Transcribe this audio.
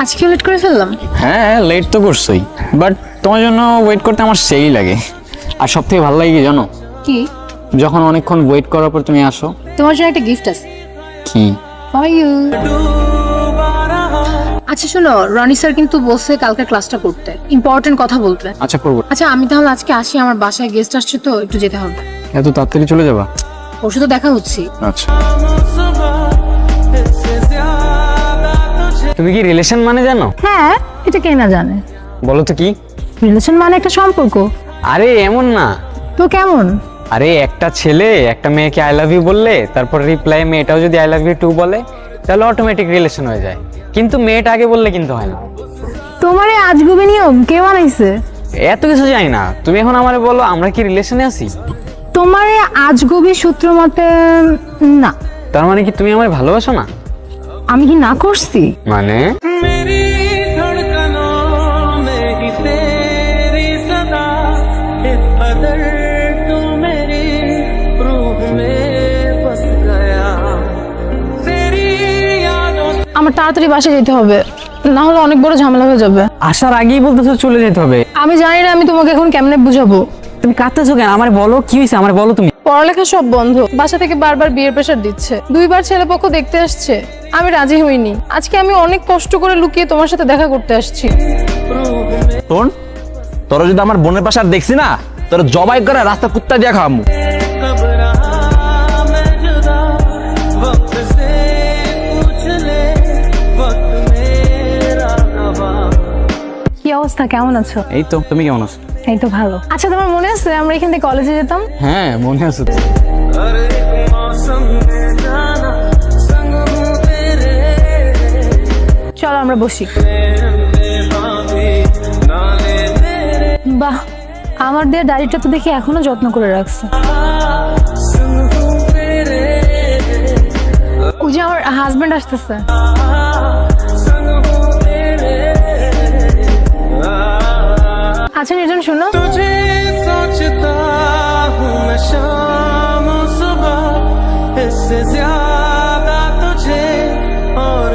আজকে লেট করে ফেললাম। হ্যাঁ লেট তো করছই, বাট তোমার জন্য ওয়েট করতে আমার সেই লাগে। আর সব থেকে ভালো লাগে কি জানো? কি? যখন অনেকক্ষণ ওয়েট করার পর তুমি আসো। তোমার জন্য একটা গিফট আছে। কি? For you. আচ্ছা শোনো, রনি স্যার কিন্তু বলছে কালকে ক্লাসটা করতে, ইম্পর্টেন্ট কথা বলতে। আচ্ছা করবো। আচ্ছা আমি তাহলে আজকে আসি, আমার বাসায় গেস্ট আসছে তো একটু যেতে হবে। এত তাড়াতাড়ি চলে যাবা? ওর সাথে দেখা হচ্ছে। আচ্ছা। তুমি কি রিলেশন মানে জানো? হ্যাঁ, এটা কে না জানে। বলো তো কি? রিলেশন মানে একটা সম্পর্ক। আরে এমন না। তো কেমন? আরে একটা ছেলে একটা মেয়েকে আই লাভ ইউ বললে, তারপর রিপ্লাই মেয়েটাও যদি আই লাভ ইউ টু বলে, তাহলে অটোমেটিক রিলেশন হয়ে যায়। কিন্তু মেয়েটা আগে বললে কিন্তু হয় না। তোমার এই আজগুবি নিয়ম কে বানাইছে? এত কিছু জানি না, তুমি এখন আমারে বলো আমরা কি রিলেশনে আছি? তোমার এই আজগুবি সূত্র মতে না। তার মানে কি তুমি আমায় ভালোবাসো না? আমি কি না করছি? মানে আমার তাড়াতাড়ি বাসায় যেতে হবে, না হলে অনেক বড় ঝামেলা হয়ে যাবে। আসার আগেই বলতেছো চলে যেতে হবে? আমি জানি না আমি তোমাকে এখন কেমনে বুঝাবো। তুমি কাঁদতেছো কেন? আমার বলো কি হয়েছে, আমার বলো তুমি। পড়ালেখা সব বন্ধ, বাসা থেকে বারবার বিয়ের প্রেশার দিচ্ছে, 2বার ছেলেপক্ষ দেখতে আসছে, আমি রাজি হইনি। আজকে আমি অনেক কষ্ট করে লুকিয়ে তোমার সাথে দেখা করতে আসছি। শোন, তোরা যদি আমার বোনের পাশে আর দেখছি না, তোরা জবাই করে রাস্তা কুত্তা দিয়ে খাওয়ামু। কি অবস্থা, কেমন আছো? এই তো, তুমি কেমন আছো? এই তো ভালো। আচ্ছা তোমার মনে আছে আমরা এখান থেকে কলেজে যেতাম? হ্যাঁ মনে আছে তো। চলো আমরা বসি। বাহ, আমার দেয়া ডায়েরিটা তো দেখি এখনো যত্ন করে রাখছে। ওই যে আমার হাজবেন্ড আসতেছে। আচ্ছা নির্জন শোনো, इससे ज्यादा तुझे और